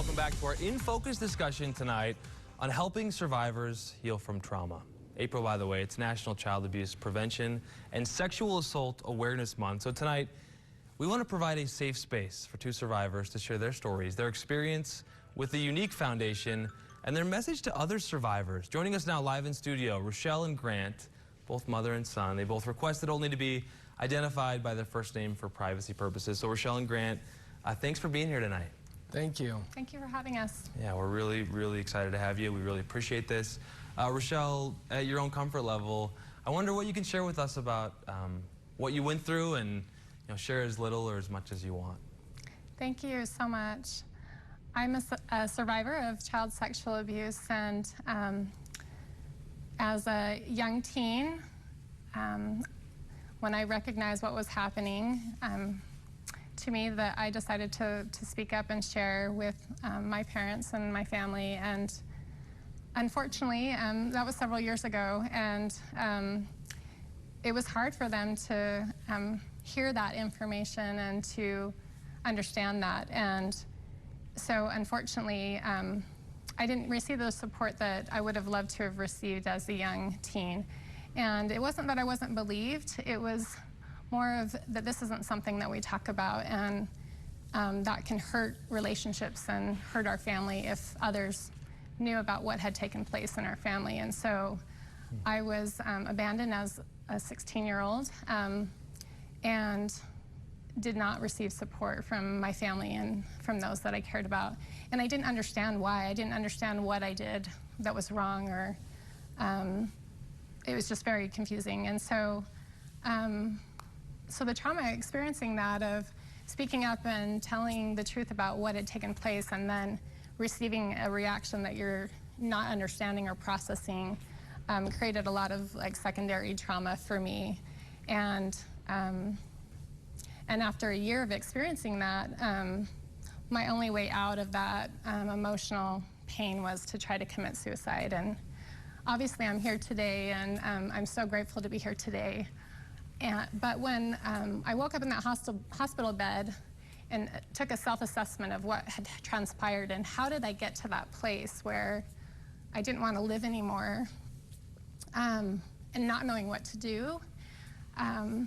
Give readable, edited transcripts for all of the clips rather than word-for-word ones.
welcome back to our In Focus discussion tonight on helping survivors heal from trauma. April, by the way, it's National Child Abuse Prevention and Sexual Assault Awareness Month. So tonight, we want to provide a safe space for two survivors to share their stories, their experience with the Younique Foundation, and their message to other survivors. Joining us now live in studio, Rochelle and Grant, both mother and son. They both requested only to be identified by their first name for privacy purposes. So Rochelle and Grant, thanks for being here tonight. Thank you. Thank you for having us. Yeah, we're really excited to have you. We really appreciate this. Rochelle, at your own comfort level, I wonder what you can share with us about what you went through, and share as little or as much as you want. Thank you so much. I'm a survivor of child sexual abuse, and as a young teen, when I recognized what was happening to me, that I decided to speak up and share with my parents and my family. And unfortunately, that was several years ago, and it was hard for them to hear that information and to understand that. And so unfortunately, I didn't receive the support that I would have loved to have received as a young teen. And it wasn't that I wasn't believed, it was more of that this isn't something that we talk about, and that can hurt relationships and hurt our family if others knew about what had taken place in our family. And so I was abandoned as a 16-year-old and did not receive support from my family and from those that I cared about. And I didn't understand why. I didn't understand what I did that was wrong, or it was just very confusing. And so so the trauma, experiencing that of speaking up and telling the truth about what had taken place, and then receiving a reaction that you're not understanding or processing, created a lot of secondary trauma for me. And after a year of experiencing that, my only way out of that emotional pain was to try to commit suicide. And obviously I'm here today, and I'm so grateful to be here today. But when I woke up in that hospital bed and took a self-assessment of what had transpired and how did I get to that place where I didn't want to live anymore, and not knowing what to do, I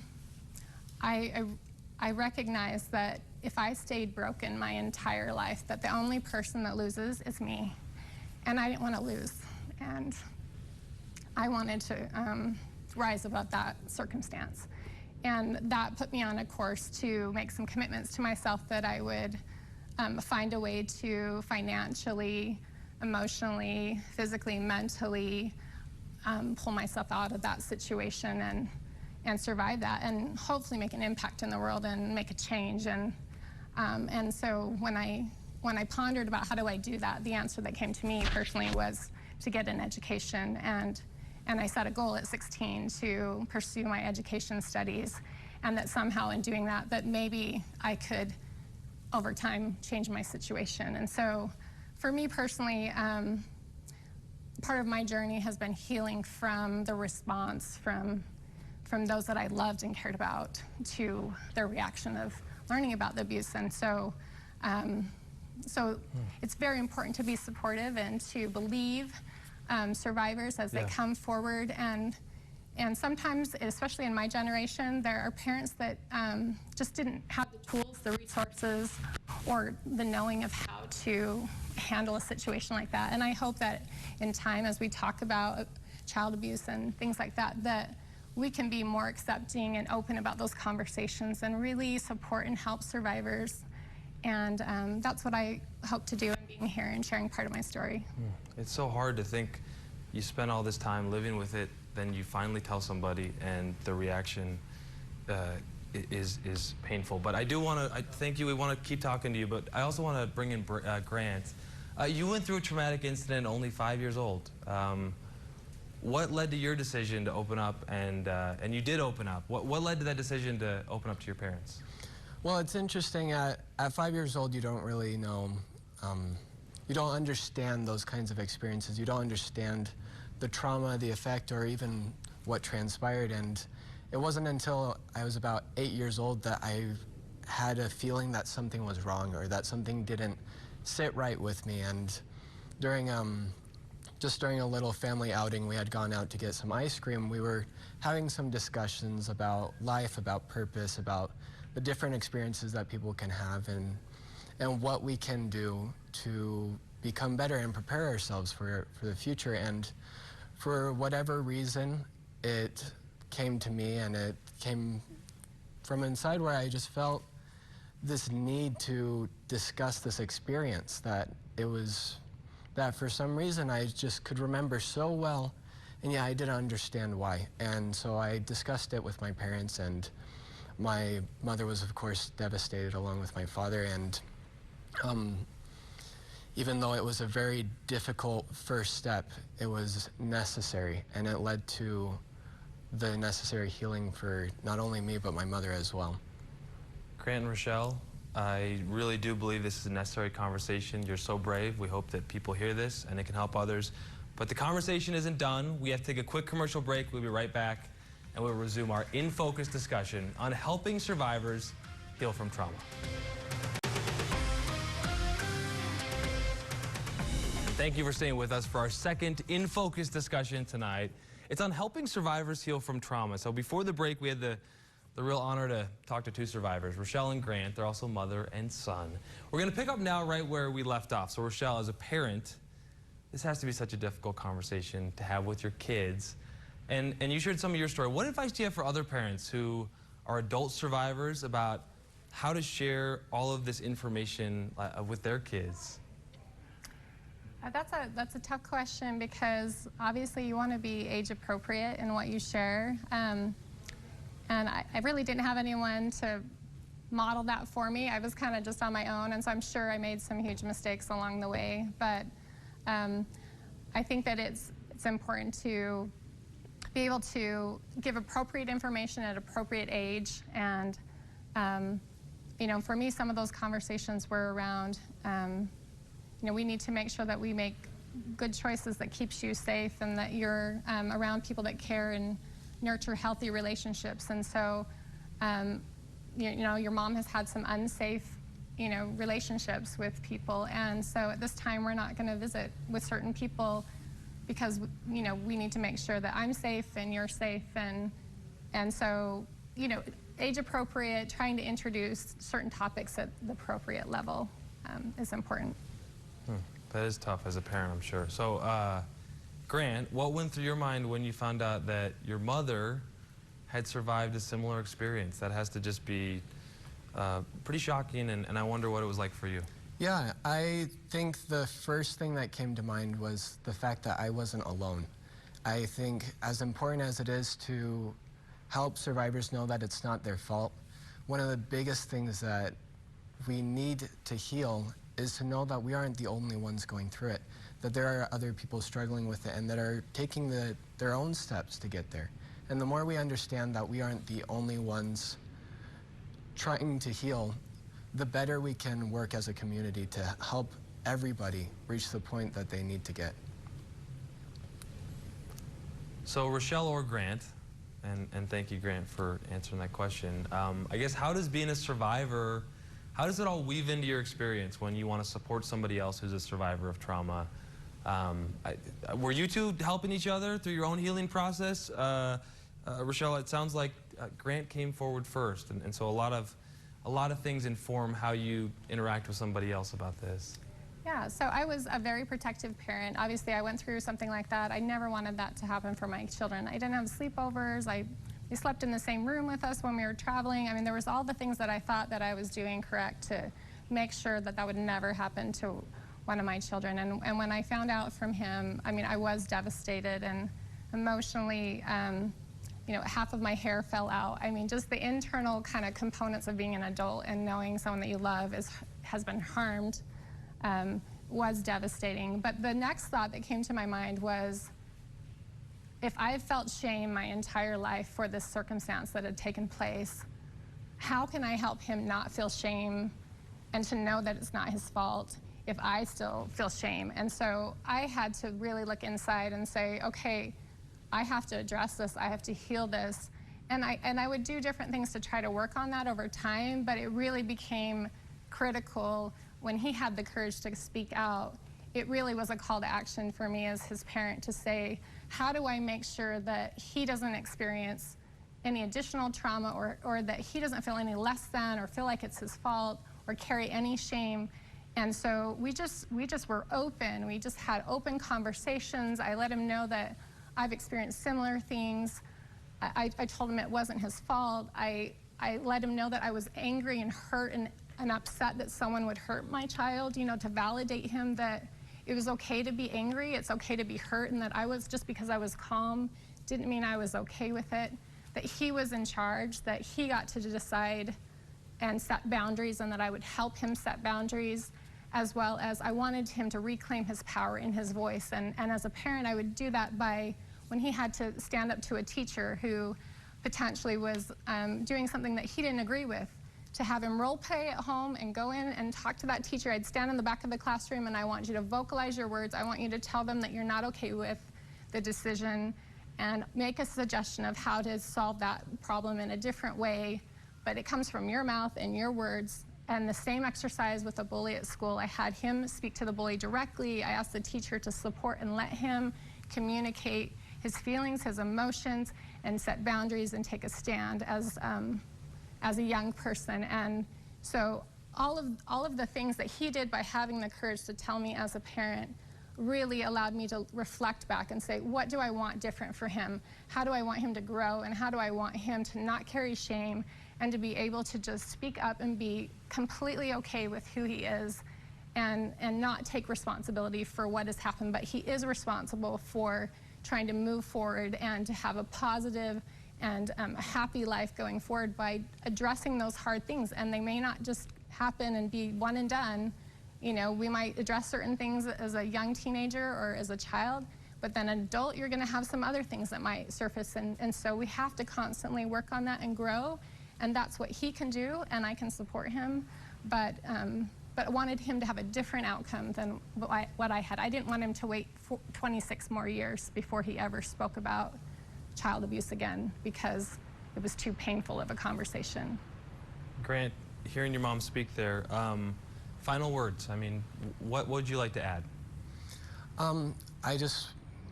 recognized that if I stayed broken my entire life, that the only person that loses is me. And I didn't want to lose. And I wanted to rise above that circumstance. And that put me on a course to make some commitments to myself that I would find a way to financially, emotionally, physically, mentally pull myself out of that situation and survive that, and hopefully make an impact in the world and make a change. And so when I pondered about how do I do that, the answer that came to me personally was to get an education. And I set a goal at 16 to pursue my education studies, and that somehow in doing that, that maybe I could, over time, change my situation. And so for me personally, part of my journey has been healing from the response from those that I loved and cared about to their reaction of learning about the abuse. And so, it's very important to be supportive and to believe survivors as they come forward. And sometimes, especially in my generation, there are parents that just didn't have the tools, the resources, or the knowing of how to handle a situation like that. And I hope that in time, as we talk about child abuse and things like that, that we can be more accepting and open about those conversations and really support and help survivors. And that's what I hope to do in being here and sharing part of my story. It's so hard to think you spend all this time living with it, then you finally tell somebody, and the reaction is painful. But I do want to thank you. We want to keep talking to you, but I also want to bring in Grant. You went through a traumatic incident only 5 years old. What led to your decision to open up, and you did open up? What led to that decision to open up to your parents? Well, it's interesting. At 5 years old, you don't really know, you don't understand those kinds of experiences. You don't understand the trauma, the effect, or even what transpired. And it wasn't until I was about 8 years old that I had a feeling that something was wrong, or that something didn't sit right with me. And during just during a little family outing, we had gone out to get some ice cream. We were having some discussions about life, about purpose, about the different experiences that people can have, and what we can do to become better and prepare ourselves for the future. And for whatever reason, it came to me, and it came from inside where I just felt this need to discuss this experience that for some reason I just could remember so well, and yeah, I didn't understand why. And so I discussed it with my parents, and my mother was, of course, devastated along with my father. And even though it was a very difficult first step, it was necessary, and it led to the necessary healing for not only me, but my mother as well. Grant and Rochelle, I really do believe this is a necessary conversation. You're so brave. We hope that people hear this and it can help others. But the conversation isn't done. We have to take a quick commercial break. We'll be right back, and we'll resume our In Focus discussion on helping survivors heal from trauma. Thank you for staying with us for our second In Focus discussion tonight. It's on helping survivors heal from trauma. So before the break, we had the real honor to talk to two survivors, Rochelle and Grant. They're also mother and son. We're going to pick up now right where we left off. So Rochelle, as a parent, this has to be such a difficult conversation to have with your kids. And you shared some of your story. What advice do you have for other parents who are adult survivors about how to share all of this information with their kids? That's a tough question, because obviously you want to be age appropriate in what you share. And I really didn't have anyone to model that for me. I was kind of just on my own, and so I'm sure I made some huge mistakes along the way. But I think that it's important to be able to give appropriate information at appropriate age. And you know, for me, some of those conversations were around, you know, we need to make sure that we make good choices that keeps you safe, and that you're around people that care and nurture healthy relationships. And so, you know, your mom has had some unsafe, you know, relationships with people. And so at this time, we're not going to visit with certain people, because, you know, we need to make sure that I'm safe and you're safe. And so, you know, age appropriate, trying to introduce certain topics at the appropriate level is important. That is tough as a parent, I'm sure. So, Grant, what went through your mind when you found out that your mother had survived a similar experience? That has to just be pretty shocking, and I wonder what it was like for you. Yeah, I think the first thing that came to mind was the fact that I wasn't alone. I think as important as it is to help survivors know that it's not their fault, one of the biggest things that we need to heal is to know that we aren't the only ones going through it, that there are other people struggling with it and that are taking their own steps to get there. And the more we understand that we aren't the only ones trying to heal, the better we can work as a community to help everybody reach the point that they need to get. So Rochelle or Grant, and thank you, Grant, for answering that question. I guess, how does being a survivor, how does it all weave into your experience when you want to support somebody else who's a survivor of trauma? Were you two helping each other through your own healing process? Rochelle, it sounds like Grant came forward first, and so a lot of things inform how you interact with somebody else about this. Yeah, so I was a very protective parent. Obviously, I went through something like that. I never wanted that to happen for my children. I didn't have sleepovers. They slept in the same room with us when we were traveling. I mean, there was all the things that I thought that I was doing correct to make sure that that would never happen to one of my children. And when I found out from him, I mean, I was devastated, and emotionally, you know, half of my hair fell out. I mean, just the internal kind of components of being an adult and knowing someone that you love has been harmed was devastating. But the next thought that came to my mind was, if I've felt shame my entire life for this circumstance that had taken place, how can I help him not feel shame and to know that it's not his fault if I still feel shame? And so I had to really look inside and say, okay, I have to address this, I have to heal this. And I would do different things to try to work on that over time, but it really became critical when he had the courage to speak out, it really was a call to action for me as his parent to say, how do I make sure that he doesn't experience any additional trauma, or that he doesn't feel any less than, or feel like it's his fault, or carry any shame. And so we just were open. We just had open conversations. I let him know that I've experienced similar things. I told him it wasn't his fault. I let him know that I was angry and hurt and upset that someone would hurt my child, you know, to validate him that it was okay to be angry, it's okay to be hurt, and that I was, just because I was calm didn't mean I was okay with it, that he was in charge, that he got to decide and set boundaries, and that I would help him set boundaries, as well as I wanted him to reclaim his power in his voice. And as a parent, I would do that by, when he had to stand up to a teacher who potentially was doing something that he didn't agree with, to have him role play at home and go in and talk to that teacher. I'd stand in the back of the classroom, and I want you to vocalize your words. I want you to tell them that you're not okay with the decision, and make a suggestion of how to solve that problem in a different way, but it comes from your mouth and your words. And the same exercise with a bully at school. I had him speak to the bully directly. I asked the teacher to support and let him communicate his feelings, his emotions, and set boundaries and take a stand as a young person. And so all of the things that he did by having the courage to tell me as a parent really allowed me to reflect back and say, what do I want different for him? How do I want him to grow? And how do I want him to not carry shame, and to be able to just speak up and be completely okay with who he is, and not take responsibility for what has happened, but he is responsible for trying to move forward and to have a positive and a happy life going forward by addressing those hard things. And they may not just happen and be one and done. You know, we might address certain things as a young teenager or as a child, but then an adult, you're going to have some other things that might surface. And so we have to constantly work on that and grow. And that's what he can do, and I can support him. But I wanted him to have a different outcome than what I had. I didn't want him to wait 26 more years before he ever spoke about child abuse again, because it was too painful of a conversation. Grant, hearing your mom speak there, final words. I mean, what would you like to add?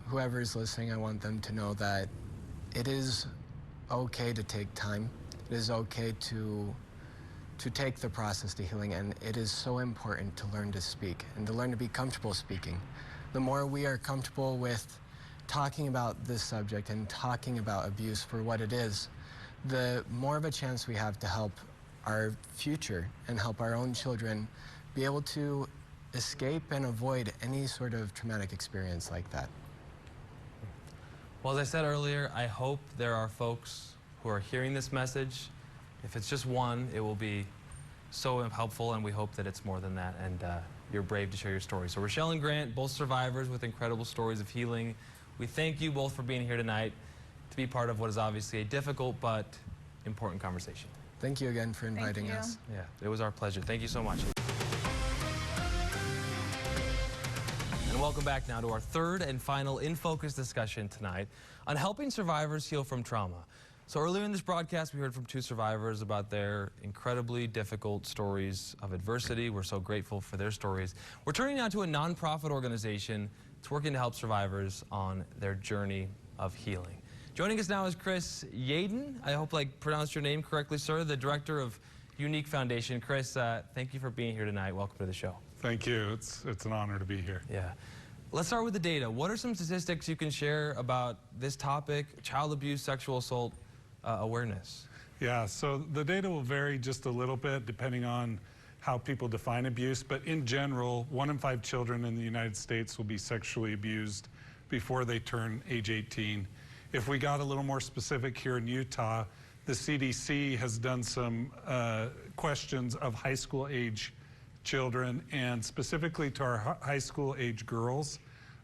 Whoever is listening, I want them to know that it is okay to take time. It is okay to take the process to healing, and it is so important to learn to speak and to learn to be comfortable speaking. The more we are comfortable with talking about this subject and talking about abuse for what it is, the more of a chance we have to help our future and help our own children be able to escape and avoid any sort of traumatic experience like that. Well, as I said earlier, I hope there are folks who are hearing this message. If it's just one, it will be so helpful, and we hope that it's more than that, and you're brave to share your story. So Rochelle and Grant, both survivors with incredible stories of healing. We thank you both for being here tonight to be part of what is obviously a difficult but important conversation. Thank you again for inviting us. Yeah, it was our pleasure. Thank you so much. And welcome back now to our third and final In Focus discussion tonight on helping survivors heal from trauma. So earlier in this broadcast, we heard from two survivors about their incredibly difficult stories of adversity. We're so grateful for their stories. We're turning now to a nonprofit organization that's working to help survivors on their journey of healing. Joining us now is Chris Yaden. I hope I pronounced your name correctly, sir, the director of Younique Foundation. Chris, thank you for being here tonight. Welcome to the show. Thank you. It's an honor to be here. Yeah. Let's start with the data. What are some statistics you can share about this topic, child abuse, sexual assault awareness? Yeah, so the data will vary just a little bit depending on how people define abuse, but in general, 1 in 5 children in the United States will be sexually abused before they turn age 18. If we got a little more specific here in Utah, the CDC has done some questions of high school age children, and specifically to our high school age girls,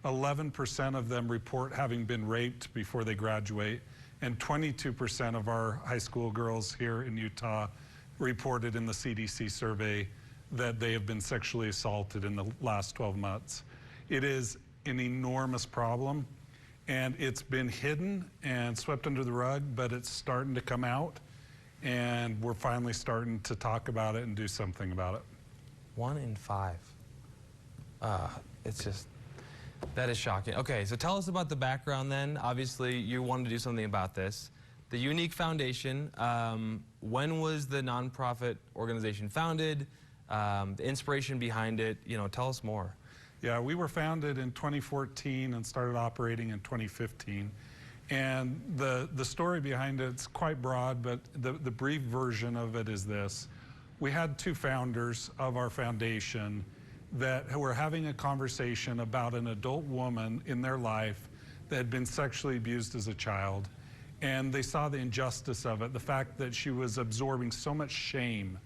11% of them report having been raped before they graduate, and 22% of our high school girls here in Utah reported in the CDC survey that they have been sexually assaulted in the last 12 months. It is an enormous problem, and it's been hidden and swept under the rug, but it's starting to come out, and we're finally starting to talk about it and do something about it. 1 in 5. It's just, that is shocking. Okay, so tell us about the background then. Obviously, you wanted to do something about this. The Younique Foundation, when was the nonprofit organization founded? The inspiration behind it, tell us more. Yeah, we were founded in 2014 and started operating in 2015. And the story behind it's quite broad, but the brief version of it is this. We had two founders of our foundation that were having a conversation about an adult woman in their life that had been sexually abused as a child. And they saw the injustice of it, the fact that she was absorbing so much shame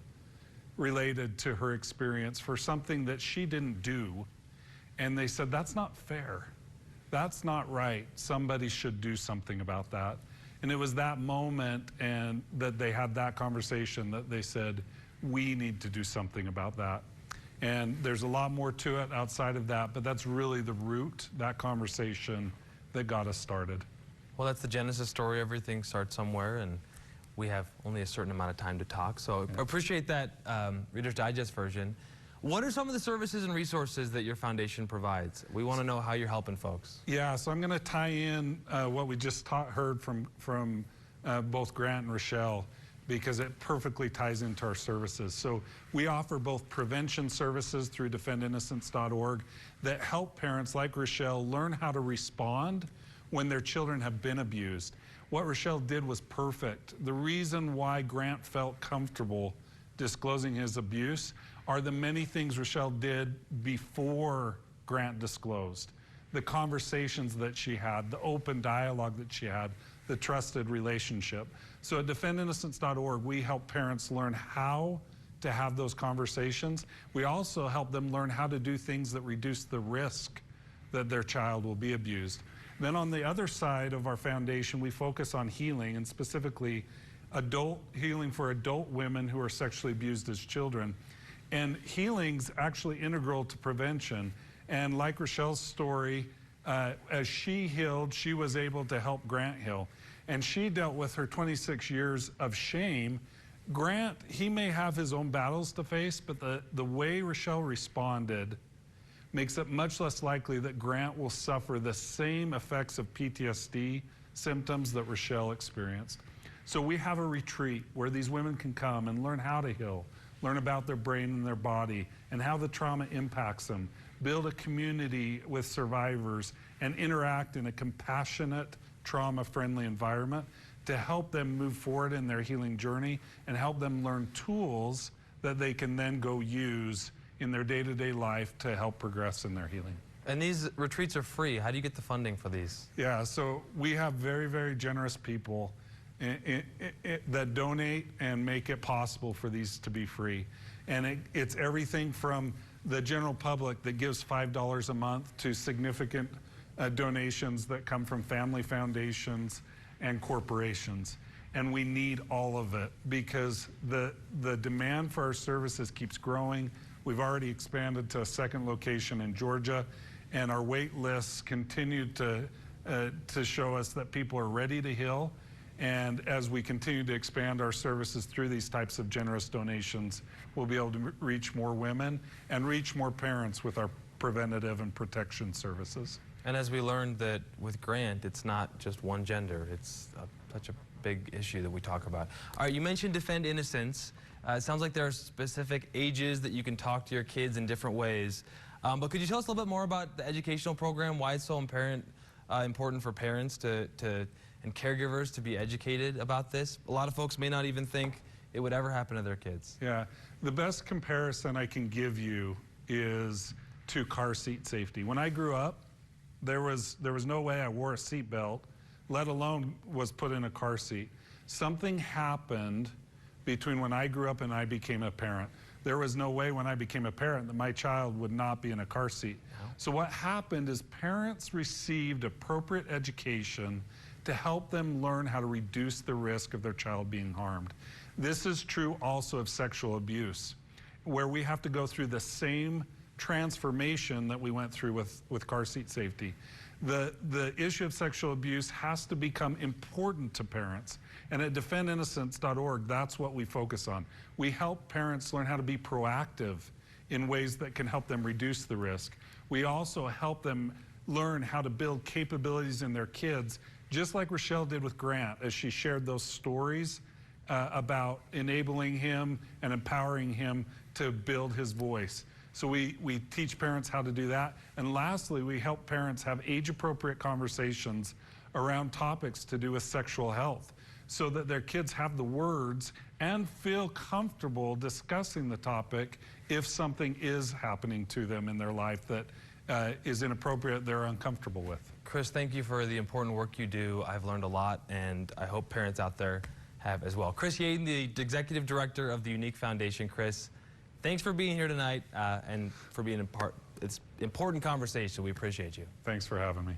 related to her experience for something that she didn't do. And they said, that's not fair. That's not right. Somebody should do something about that. And it was that moment and that they had that conversation that they said, we need to do something about that. And there's a lot more to it outside of that, but that's really the root, that conversation that got us started. Well, that's the genesis story. Everything starts somewhere, and we have only a certain amount of time to talk. So I appreciate that Reader's Digest version. What are some of the services and resources that your foundation provides? We want to know how you're helping folks. Yeah, so I'm going to tie in what we just heard from both Grant and Rochelle, because it perfectly ties into our services. So we offer both prevention services through defendinnocence.org that help parents like Rochelle learn how to respond when their children have been abused. What Rochelle did was perfect. The reason why Grant felt comfortable disclosing his abuse are the many things Rochelle did before Grant disclosed. The conversations that she had, the open dialogue that she had, the trusted relationship. So at defendinnocence.org, we help parents learn how to have those conversations. We also help them learn how to do things that reduce the risk that their child will be abused. Then on the other side of our foundation, we focus on healing, and specifically adult healing for adult women who are sexually abused as children. And healing's actually integral to prevention. And like Rochelle's story, as she healed, she was able to help Grant heal. And she dealt with her 26 years of shame. Grant, he may have his own battles to face, but the way Rochelle responded makes it much less likely that Grant will suffer the same effects of PTSD symptoms that Rochelle experienced. So we have a retreat where these women can come and learn how to heal, learn about their brain and their body and how the trauma impacts them, build a community with survivors, and interact in a compassionate, trauma-friendly environment to help them move forward in their healing journey and help them learn tools that they can then go use in their day-to-day life to help progress in their healing. And these retreats are free. How do you get the funding for these? Yeah, so we have very, very generous people that donate and make it possible for these to be free. And it's everything from the general public that gives $5 a month to significant donations that come from family foundations and corporations. And we need all of it because the demand for our services keeps growing. We've already expanded to a second location in Georgia, and our wait lists continue to show us that people are ready to heal. And as we continue to expand our services through these types of generous donations, we'll be able to reach more women and reach more parents with our preventative and protection services. And as we learned that with Grant, it's not just one gender. It's such a big issue that we talk about. All right, you mentioned Defend Innocence. It sounds like there are specific ages that you can talk to your kids in different ways. But could you tell us a little bit more about the educational program, why it's so important for parents and caregivers to be educated about this? A lot of folks may not even think it would ever happen to their kids. Yeah, the best comparison I can give you is to car seat safety. When I grew up, there was no way I wore a seatbelt, let alone was put in a car seat. Something happened between when I grew up and I became a parent. There was no way when I became a parent that my child would not be in a car seat. So what happened is parents received appropriate education to help them learn how to reduce the risk of their child being harmed. This is true also of sexual abuse, where we have to go through the same transformation that we went through with car seat safety. The issue of sexual abuse has to become important to parents. And at defendinnocence.org, that's what we focus on. We help parents learn how to be proactive in ways that can help them reduce the risk. We also help them learn how to build capabilities in their kids, just like Rochelle did with Grant as she shared those stories about enabling him and empowering him to build his voice. So we teach parents how to do that. And lastly, we help parents have age-appropriate conversations around topics to do with sexual health so that their kids have the words and feel comfortable discussing the topic if something is happening to them in their life that is inappropriate, they're uncomfortable with. Chris, thank you for the important work you do. I've learned a lot, and I hope parents out there have as well. Chris Yaden, the Executive Director of the Younique Foundation. Chris, thanks for being here tonight and for being a part. It's important conversation. We appreciate you. Thanks for having me.